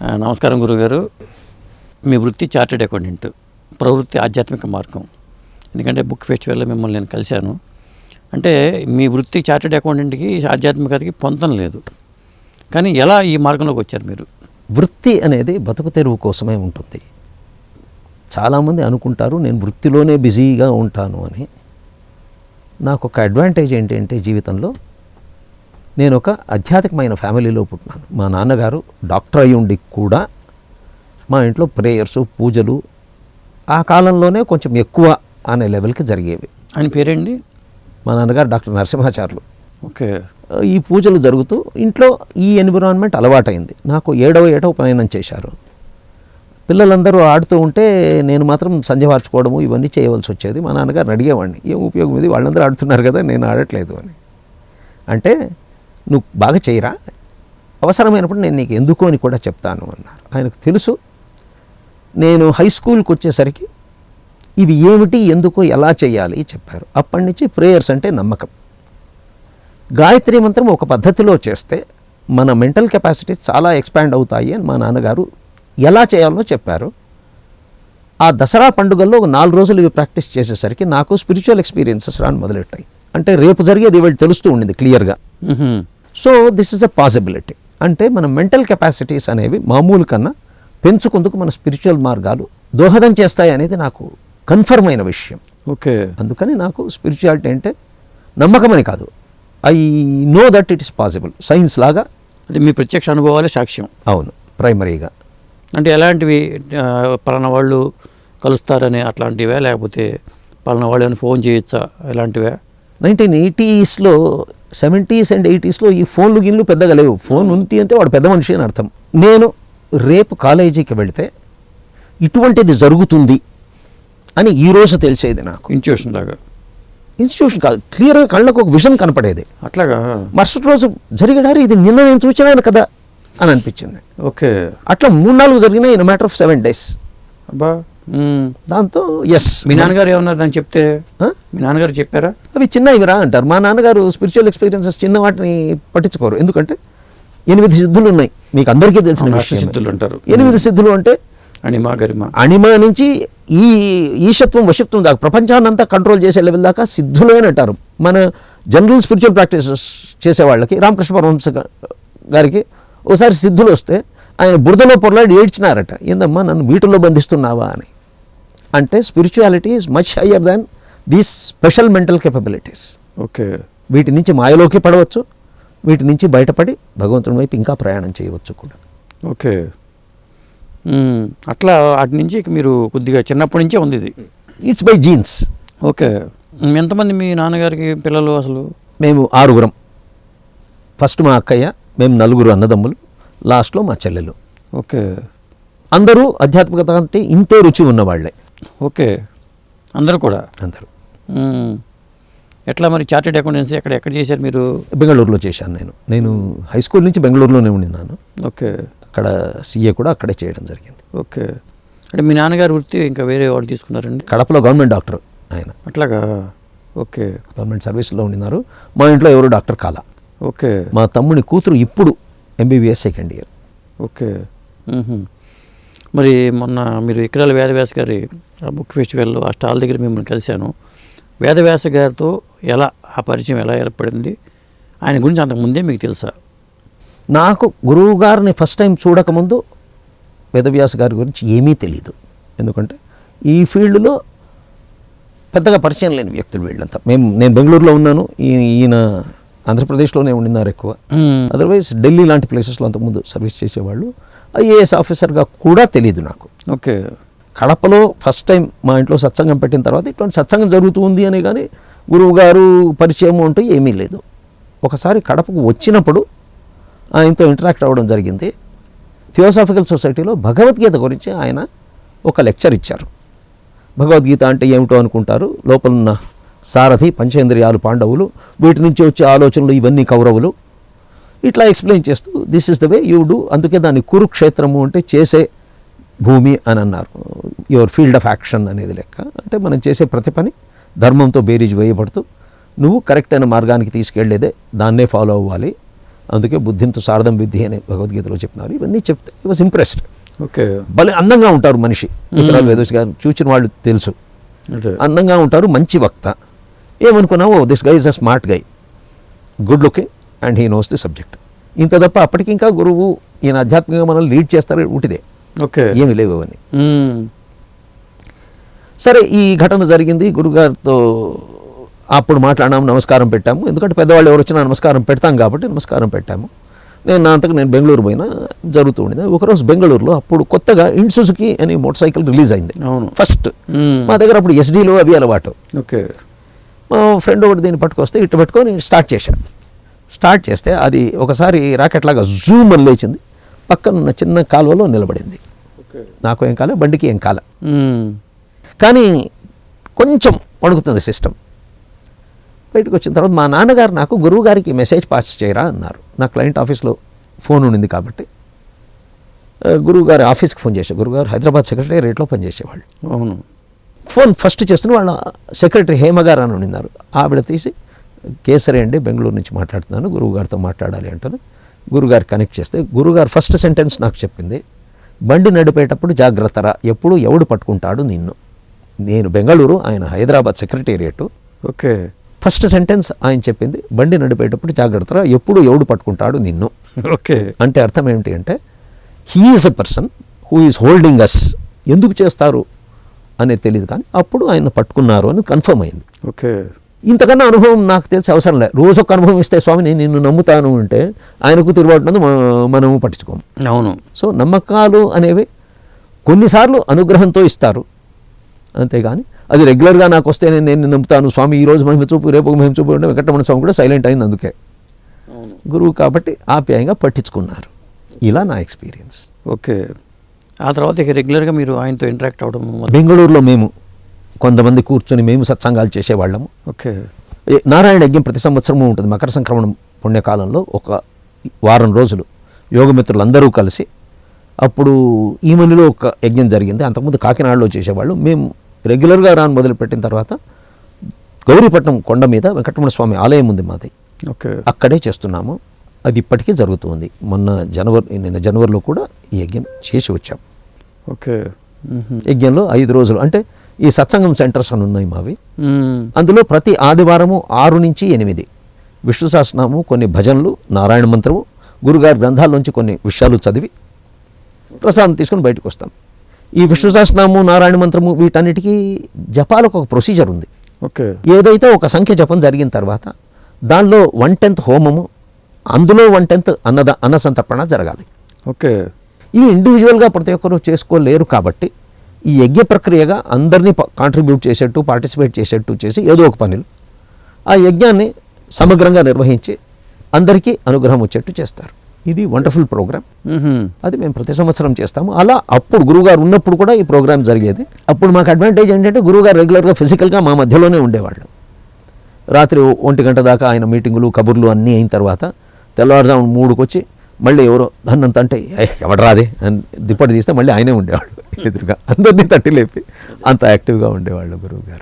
నమస్కారం గురుగారు. మీ వృత్తి చార్టెడ్ అకౌంటెంట్, ప్రవృత్తి ఆధ్యాత్మిక మార్గం. ఎందుకంటే బుక్ ఫెస్టివల్లో మిమ్మల్ని నేను కలిశాను. అంటే మీ వృత్తి చార్టెడ్ అకౌంటెంట్కి ఆధ్యాత్మికతకి పొంతం లేదు, కానీ ఎలా ఈ మార్గంలోకి వచ్చారు మీరు? వృత్తి అనేది బతుకు తెరువు కోసమే ఉంటుంది. చాలామంది అనుకుంటారు నేను వృత్తిలోనే బిజీగా ఉంటాను అని. నాకు ఒక అడ్వాంటేజ్ ఏంటంటే జీవితంలో నేను ఒక ఆధ్యాత్మికమైన ఫ్యామిలీలో పుట్టినాను. మా నాన్నగారు డాక్టర్ అయి ఉండి కూడా మా ఇంట్లో ప్రేయర్స్, పూజలు ఆ కాలంలోనే కొంచెం ఎక్కువ అనే లెవెల్కి జరిగేవి. ఆయన పేరేంటి? మా నాన్నగారు డాక్టర్ నరసింహాచార్యులు. ఓకే. ఈ పూజలు జరుగుతూ ఇంట్లో ఈ ఎన్విరాన్మెంట్ అలవాటైంది. నాకు ఏడవ ఉపనయనం చేశారు. పిల్లలందరూ ఆడుతూ ఉంటే నేను మాత్రం సంధ్య వార్చుకోవడము ఇవన్నీ చేయవలసి వచ్చేది. మా నాన్నగారిని అడిగేవాడిని, ఏం ఉపయోగం ఇది, వాళ్ళందరూ ఆడుతున్నారు కదా, నేను ఆడట్లేదు అని. అంటే నువ్వు బాగా చేయరా, అవసరమైనప్పుడు నేను నీకు ఎందుకు అని కూడా చెప్తాను అన్నారు. ఆయనకు తెలుసు. నేను హై స్కూల్కి వచ్చేసరికి ఇవి ఏమిటి, ఎందుకు, ఎలా చేయాలి చెప్పారు. అప్పటి నుంచి ప్రేయర్స్ అంటే నమ్మకం. గాయత్రి మంత్రం ఒక పద్ధతిలో చేస్తే మన మెంటల్ కెపాసిటీస్ చాలా ఎక్స్పాండ్ అవుతాయి అని మా నాన్నగారు ఎలా చేయాలో చెప్పారు. ఆ దసరా పండుగల్లో ఒక 4 రోజులు ఇవి ప్రాక్టీస్ చేసేసరికి నాకు స్పిరిచువల్ ఎక్స్పీరియన్సెస్ రాని మొదలెట్టాయి. అంటే రేపు జరిగేది ఇవాళ తెలుస్తూ ఉండింది క్లియర్గా. So this is a possibility. అంటే మన మెంటల్ కెపాసిటీస్ అనేవి మామూలు కన్నా పెంచుకుందుకు మన స్పిరిచువల్ మార్గాలు దోహదం చేస్తాయి అనేది నాకు కన్ఫర్మ్ అయిన విషయం. ఓకే. అందుకని నాకు స్పిరిచువాలిటీ అంటే నమ్మకం అని కాదు, I know that it is possible. Science లాగా అంటే మీ ప్రత్యక్ష అనుభవాలే సాక్ష్యం. అవును, ప్రైమరీగా. అంటే ఎలాంటివి, పలానా వాళ్ళు కలుస్తారని అట్లాంటివే, లేకపోతే పలానా వాళ్ళు అని ఫోన్ చేయొచ్చా, ఎలాంటివే? 1980s, 70s and 80s ఈ ఫోన్లు గిన్లు పెద్దగా లేవు. ఫోన్ ఉంది అంటే వాడు పెద్ద మనిషి అని అర్థం. నేను రేపు కాలేజీకి వెళితే ఇటువంటిది జరుగుతుంది అని ఈరోజు తెలిసేది నాకు. ఇన్స్టిట్యూషన్ లాగా? ఇన్స్టిట్యూషన్ కాదు, క్లియర్గా కళ్ళకు ఒక విజన్ కనపడేది. అట్లాగా? మరుసటి రోజు జరిగడారు ఇది నిన్న నేను చూసినాను కదా అని అనిపించింది. ఓకే. అట్లా 3-4 జరిగినాయి ఇన్ మ్యాటర్ ఆఫ్ 7 days. అబ్బా. దాంతో ఎస్. మీ నాన్నగారు ఏమన్నారు దాన్ని చెప్తే? మీ నాన్నగారు చెప్పారా? అవి చిన్నవిరా అంటారు. మా నాన్నగారు స్పిరిచువల్ ఎక్స్పీరియన్సెస్ చిన్న వాటిని పట్టించుకోరు. ఎందుకంటే 8 సిద్ధులు ఉన్నాయి, మీకు అందరికీ తెలిసిన విషయం. సిద్ధులు అంటారు. 8 సిద్ధులు అంటే అణిమ నుంచి ఈ ఈశత్వం, వశత్వం దాకా ప్రపంచాన్నంతా కంట్రోల్ చేసే లెవెల్ దాకా సిద్ధులే అని అంటారు. మన జనరల్ స్పిరిచువల్ ప్రాక్టీసెస్ చేసే వాళ్ళకి, రామకృష్ణ పరమహంస గారికి ఓసారి సిద్ధులు వస్తే ఆయన బురదలో పొరలాడి ఏడ్చినారట, ఏందమ్మా నన్ను వీటిల్లో బంధిస్తున్నావా అని. అంటే spirituality is much higher than these special mental capabilities. Okay. వీటి నుంచి మాయలోకి పడవచ్చు, వీటి నుంచి బయటపడి భగవంతుని వైపు ఇంకా ప్రయాణం చేయవచ్చు కూడా. ఓకే. అట్లా వాటి నుంచి మీరు కొద్దిగా చిన్నప్పటి నుంచే ఉంది ఇది? It's by jeans. ఓకే. ఎంతమంది మీ నాన్నగారికి పిల్లలు అసలు? మేము 6. ఫస్ట్ మా అక్కయ్య, మేము 4 అన్నదమ్ములు, లాస్ట్లో మా చెల్లెలు. ఓకే. అందరూ ఆధ్యాత్మికత అంటే ఇంతే రుచి ఉన్నవాళ్లే. ఓకే. అందరూ కూడా? అందరూ. ఎట్లా మరి చార్టెడ్ అకౌంటెన్సీ ఎక్కడ చేశారు మీరు? బెంగళూరులో చేశాను. నేను హై స్కూల్ నుంచి బెంగళూరులోనే ఉండినాను. ఓకే. అక్కడ CA కూడా అక్కడే చేయడం జరిగింది. ఓకే. అంటే మీ నాన్నగారు వృత్తి ఇంకా వేరే వాళ్ళు తీసుకున్నారండి? కడపలో గవర్నమెంట్ డాక్టర్ ఆయన. అట్లాగా? ఓకే. గవర్నమెంట్ సర్వీస్లో ఉండినారు. మా ఇంట్లో ఎవరు డాక్టర్ కాల. ఓకే. మా తమ్ముని కూతురు ఇప్పుడు MBBS 2nd year. ఓకే. మరి మొన్న మీరు ఇక్రాల వేదవ్యాస గారి బుక్ ఫెస్టివల్లో ఆ స్టాల్ దగ్గర మిమ్మల్ని కలిశాను. వేదవ్యాస గారితో ఎలా ఆ పరిచయం ఎలా ఏర్పడింది, ఆయన గురించి అంతకుముందే మీకు తెలుసా? నాకు గురువు గారిని ఫస్ట్ టైం చూడకముందు వేదవ్యాస గారి గురించి ఏమీ తెలియదు. ఎందుకంటే ఈ ఫీల్డ్లో పెద్దగా పరిచయం లేని వ్యక్తులు వీళ్ళంతా. నేను బెంగళూరులో ఉన్నాను, ఈయన ఆంధ్రప్రదేశ్లోనే ఉండినారు ఎక్కువ. అదర్వైజ్ ఢిల్లీ లాంటి ప్లేసెస్లో అంతకుముందు సర్వీస్ చేసేవాళ్ళు. IAS ఆఫీసర్గా కూడా తెలియదు నాకు. ఓకే. కడపలో ఫస్ట్ టైం మా ఇంట్లో సత్సంగం పెట్టిన తర్వాత ఇటువంటి సత్సంగం జరుగుతుంది అని, కానీ గురువు గారు పరిచయం అంటూ ఏమీ లేదు. ఒకసారి కడపకు వచ్చినప్పుడు ఆయనతో ఇంటరాక్ట్ అవ్వడం జరిగింది. థియోసాఫికల్ సొసైటీలో భగవద్గీత గురించి ఆయన ఒక లెక్చర్ ఇచ్చారు. భగవద్గీత అంటే ఏమిటో అనుకుంటారు, లోపలున్న సారథి, పంచేంద్రియాలు పాండవులు, వీటి నుంచి వచ్చే ఆలోచనలు ఇవన్నీ కౌరవులు, ఇట్లా ఎక్స్ప్లెయిన్ చేస్తూ this is the way you do. అందుకే దాన్ని కురుక్షేత్రము అంటే చేసే భూమి అని అన్నారు. యువర్ ఫీల్డ్ ఆఫ్ యాక్షన్ అనేది లెక్క. అంటే మనం చేసే ప్రతి పని ధర్మంతో బేరీజ్ వేయబడుతూ నువ్వు కరెక్ట్ అయిన మార్గానికి తీసుకెళ్లేదే దాన్నే ఫాలో అవ్వాలి. అందుకే బుద్ధింతో సారథం విద్య అని భగవద్గీతలో చెప్పినారు. ఇవన్నీ చెప్తే ఐ వాజ్ ఇంప్రెస్డ్. ఓకే. భలే అందంగా ఉంటారు మనిషి. ఉత్తరాలు వేదోస్ గారు చూసిన వాళ్ళు తెలుసు, అందంగా ఉంటారు, మంచి వక్త. ఏమనుకున్నావు, this guy is a smart guy, good looking and he knows the subject. ఇంత తప్ప అప్పటికి ఇంకా గురువు ఈయన ఆధ్యాత్మికంగా మనల్ని లీడ్ చేస్తారు ఉటిదే. ఓకే. ఏమి లేవు అవన్నీ. సరే, ఈ ఘటన జరిగింది. గురుగారితో అప్పుడు మాట్లాడాము, నమస్కారం పెట్టాము. ఎందుకంటే పెద్దవాళ్ళు ఎవరు వచ్చినా నమస్కారం పెడతాం కాబట్టి నమస్కారం పెట్టాము. నేను నా అంతకు నేను బెంగళూరు పోయినా జరుగుతూ ఉండేది. ఒకరోజు బెంగళూరులో అప్పుడు కొత్తగా ఇన్సుజుకి అని మోటార్ సైకిల్ రిలీజ్ అయింది ఫస్ట్. మా దగ్గర అప్పుడు ఎస్డీలో అవి అలవాటు. ఓకే. మా ఫ్రెండ్ ఒకటి దీన్ని పట్టుకొస్తే ఇట్టు పట్టుకొని స్టార్ట్ చేశాను. స్టార్ట్ చేస్తే అది ఒకసారి రాకెట్ లాగా జూమ్ అని లేచింది, పక్కనున్న చిన్న కాలువలో నిలబడింది. నాకు ఏం కాలే, బండికి ఏం కాలే, కానీ కొంచెం వణుకుతుంది సిస్టమ్. బయటకు వచ్చిన తర్వాత మా నాన్నగారు నాకు గురువు గారికి మెసేజ్ పాస్ చేయరా అన్నారు. నా క్లయింట్ ఆఫీస్లో ఫోన్ ఉండింది కాబట్టి గురువు గారి ఆఫీస్కి ఫోన్ చేశారు. గురువుగారు హైదరాబాద్ సెక్రటేరియట్లో పనిచేసేవాళ్ళు. అవును. ఫోన్ ఫస్ట్ చేస్తున్న వాళ్ళ సెక్రటరీ హేమ గారు అని ఉన్నారు. ఆవిడ తీసి, కేసరి అండి, బెంగళూరు నుంచి మాట్లాడుతున్నాను, గురువుగారితో మాట్లాడాలి అంటాను. గురుగారు కనెక్ట్ చేస్తే గురుగారు ఫస్ట్ సెంటెన్స్ నాకు చెప్పింది, బండి నడిపేటప్పుడు జాగ్రత్తరా, ఎప్పుడు ఎవడు పట్టుకుంటాడు నిన్ను. నేను బెంగళూరు, ఆయన Hyderabad secretariat. Okay. First sentence ఆయన చెప్పింది, బండి నడిపేటప్పుడు జాగ్రత్తరా, ఎప్పుడు ఎవడు పట్టుకుంటాడు నిన్ను. ఓకే. అంటే అర్థం ఏమిటి అంటే, he is a person who is holding us. ఎందుకు చేస్తారు అనేది తెలియదు, కానీ అప్పుడు ఆయన పట్టుకున్నారు అని కన్ఫర్మ్ అయింది. ఓకే. ఇంతకన్నా అనుభవం నాకు తెలిసి అవసరం లేదు. రోజు ఒక అనుభవం ఇస్తే స్వామి నేను నిన్ను నమ్ముతాను అంటే ఆయనకు తిరుగుబాటునందు మనము పట్టించుకోము. అవును. సో నమ్మకాలు అనేవి కొన్నిసార్లు అనుగ్రహంతో ఇస్తారు, అంతేగాని అది రెగ్యులర్గా నాకు వస్తే నేను నమ్ముతాను స్వామి, ఈరోజు మహిమ చూపు రేపు మహిమ చూపు అంటే వెంకటరమణ స్వామి కూడా సైలెంట్ అయింది. అందుకే గురువు కాబట్టి ఆప్యాయంగా పట్టించుకున్నారు. ఇలా నా ఎక్స్పీరియన్స్. ఓకే. ఆ తర్వాత ఇక రెగ్యులర్గా మీరు ఆయనతో ఇంటరాక్ట్ అవ్వడం? బెంగళూరులో మేము కొంతమంది కూర్చొని మేము సత్సంగాలు చేసేవాళ్ళము. ఓకే. నారాయణ యజ్ఞం ప్రతి సంవత్సరము ఉంటుంది. మకర సంక్రమణం పుణ్యకాలంలో ఒక వారం రోజులు యోగమిత్రులందరూ కలిసి, అప్పుడు ఈమనిలో ఒక యజ్ఞం జరిగింది. అంతకుముందు కాకినాడలో చేసేవాళ్ళు. మేము రెగ్యులర్గా రాను మొదలుపెట్టిన తర్వాత గౌరీపట్నం కొండ మీద వెంకటరమణ స్వామి ఆలయం ఉంది మాది. ఓకే. అక్కడే చేస్తున్నాము. అది ఇప్పటికీ జరుగుతుంది. నిన్న జనవరిలో కూడా ఈ యజ్ఞం చేసి వచ్చాం. ఓకే. యజ్ఞంలో 5 రోజులు అంటే ఈ సత్సంగం సెంటర్స్ అని ఉన్నాయి మావి. అందులో ప్రతి ఆదివారము 6 నుంచి 8 విష్ణు సహస్రనామము, కొన్ని భజనలు, నారాయణ మంత్రము, గురుగారి గ్రంథాల్లోంచి కొన్ని విషయాలు చదివి ప్రసాదం తీసుకుని బయటకు వస్తాం. ఈ విష్ణు సహస్రనామము, నారాయణ మంత్రము వీటన్నిటికీ జపాలకు ఒక ప్రొసీజర్ ఉంది. ఓకే. ఏదైతే ఒక సంఖ్య జపం జరిగిన తర్వాత దానిలో 1/10 హోమము, అందులో 1/10 అన్నసంతర్పణ జరగాలి. ఓకే. ఇవి ఇండివిజువల్గా ప్రతి ఒక్కరూ చేసుకోలేరు కాబట్టి ఈ యజ్ఞ ప్రక్రియగా అందరినీ కాంట్రిబ్యూట్ చేసేట్టు, పార్టిసిపేట్ చేసేట్టు చేసి ఏదో ఒక పనిలో ఆ యజ్ఞాన్ని సమగ్రంగా నిర్వహించి అందరికీ అనుగ్రహం వచ్చేట్టు చేస్తారు. ఇది వండర్ఫుల్ ప్రోగ్రామ్. అది మేము ప్రతి సంవత్సరం చేస్తాము. అలా అప్పుడు గురువుగారు ఉన్నప్పుడు కూడా ఈ ప్రోగ్రామ్ జరిగేది. అప్పుడు మాకు అడ్వాంటేజ్ ఏంటంటే గురువుగారు రెగ్యులర్గా ఫిజికల్గా మా మధ్యలోనే ఉండేవాళ్ళు. రాత్రి 1 గంట దాకా ఆయన మీటింగులు, కబుర్లు అన్నీ అయిన తర్వాత తెల్లవారుజాము 3కి వచ్చి మళ్ళీ ఎవరో దాన్నంత అంటే ఎవడు రాదే అని దిప్పటి తీస్తే మళ్ళీ ఆయనే ఉండేవాళ్ళు ఎదురుగా, అందరినీ తట్టి లేపి అంత యాక్టివ్గా ఉండేవాళ్ళు గురువు గారు.